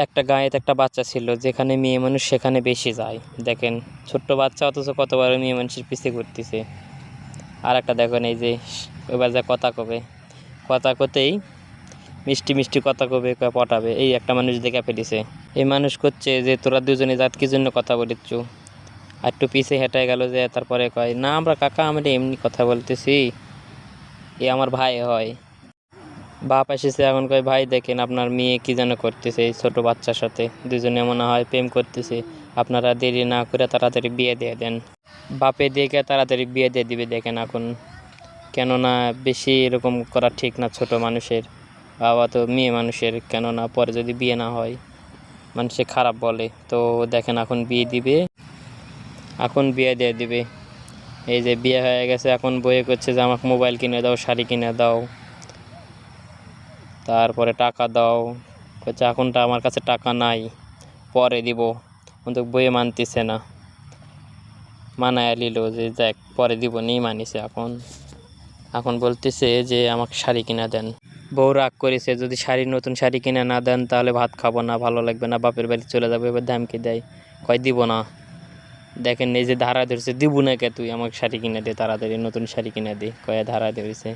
একটা গাঁয়েতে একটা বাচ্চা ছিল, যেখানে মেয়ে মানুষ সেখানে বেশি যায়। দেখেন, ছোট্ট বাচ্চা অথচ কত বড় মেয়ে মানুষের পিছিয়ে ঘুরতেছে। আর একটা দেখেন, এই যে এবার যা কথা কবে, কথা কতেই মিষ্টি মিষ্টি কথা কবে, পটাবে, এই একটা মানুষ দেখে ফেলিছে। এই মানুষ করছে যে তোরা দুজনে জাত কি জন্য কথা বলিচ্ছ। আর একটু পিছে হেঁটে গেল, যে তারপরে কয় না আমরা কাকা আমরা এমনি কথা বলতেছি, এ আমার ভাই হয়। বাপ এসেছে, এখন কয় ভাই দেখেন আপনার মেয়ে কি যেন করতেছে এই ছোটো বাচ্চার সাথে, দুজনে মনে হয় প্রেম করতেছে, আপনারা দেরি না করে তাড়াতাড়ি বিয়ে দিয়ে দেন। বাপে দেখে তাড়াতাড়ি বিয়ে দিয়ে দিবে দেখেন এখন, কেননা বেশি এরকম করা ঠিক না ছোট মানুষের, বাবা তো মেয়ে মানুষের, কেননা পরে যদি বিয়ে না হয় মানুষে খারাপ বলে। তো দেখেন এখন বিয়ে দিবে, এখন বিয়ে দিয়ে দিবে। এই যে বিয়ে হয়ে গেছে, এখন বইয়ে করছে যে আমাকে মোবাইল কিনে দাও, শাড়ি কিনে দাও, তারপরে টাকা দাও। বলছে এখনটা আমার কাছে টাকা নাই, পরে দিব। কিন্তু বইয়ে মানতেছে না, মানায় নিল যে দেখ পরে দিব, নেই মানিছে। এখন বলতেছে যে আমাকে শাড়ি কিনে দেন। বউ রাগ করেছে, যদি নতুন শাড়ি কিনে না দেন তাহলে ভাত খাবো না, ভালো লাগবে না, বাপের বাড়ি চলে যাবে। এবার ধামকি দেয়, কয় দিব না। দেখেন এই যে ধারা ধরছে, দিব না কে তুই, আমাকে শাড়ি কিনে দে, তাড়াতাড়ি নতুন শাড়ি কিনে দে, কয়ে ধারা ধরেছে।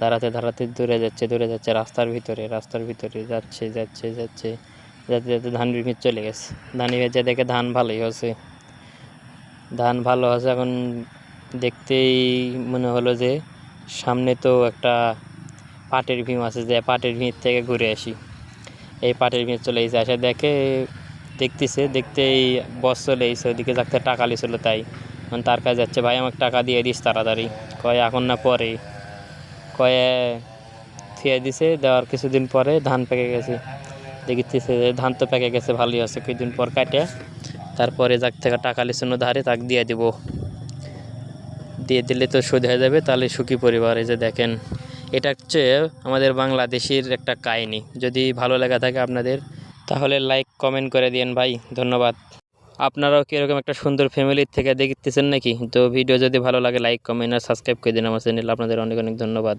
দাঁড়াতে দাঁড়াতে দূরে যাচ্ছে রাস্তার ভিতরে যাচ্ছে যাচ্ছে যাচ্ছে যাতে যাতে ধান ভিত চলে গেছে। ধান ভেজে দেখে ধান ভালোই হয়েছে, ধান ভালো হয়েছে। এখন দেখতেই মনে হলো যে সামনে তো একটা পাটের ভিম আছে, যে পাটের ভিত থেকে ঘুরে আসি। এই পাটের ভিত চলে এসে আসে দেখে, দেখতেই বস চলে এসে ওইদিকে যাতে টাকা লিছিল, তাই তার কাছে যাচ্ছে, ভাই আমাকে টাকা দিয়ে দিস তাড়াতাড়ি, কয় এখন না পরে, কয়ে থিয়ে দিছে। দেওয়ার কিছুদিন পরে ধান পেকে গেছে, দেখতেছে ধান তো পেকে গেছে, ভালোই আছে। কিছুদিন পর কাটে তারপরে যাক থেকে টাকা লিছিল ধারে, তাকে দিয়ে দিব, দিয়ে দিলে তো শোধ হয়ে যাবে, তাহলে সুখী পরিবার। এই যে দেখেন, এটা হচ্ছে আমাদের বাংলাদেশের একটা কাহিনী। যদি ভালো লেগে থাকে আপনাদের, তাহলে লাইক কমেন্ট করে দিন ভাই, ধন্যবাদ। আপনারাও কি এরকম একটা সুন্দর ফ্যামিলির থেকে দেখতেছেন নাকি? তো ভিডিও যদি ভালো লাগে লাইক কমেন্ট আর সাবস্ক্রাইব করে দিন আমার চ্যানেল। আপনাদের অনেক অনেক ধন্যবাদ।